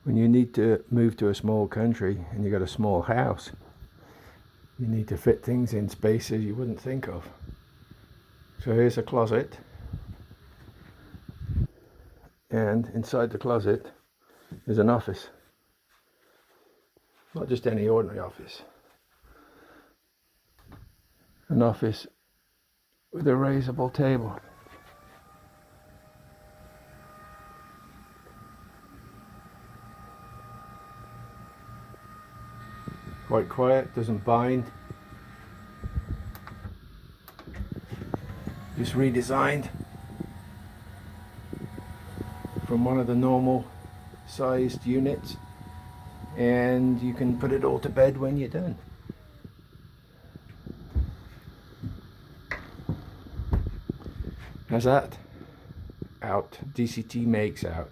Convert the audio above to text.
when you need to move to a small country and you got a small house, you need to fit things in spaces you wouldn't think of. So here's a closet, and inside the closet is an office. Not just any ordinary office. An office with a raisable table. Quite quiet, doesn't bind. Just redesigned from one of the normal sized units, and you can put it all to bed when you're done. How's that? Out. DCT makes out.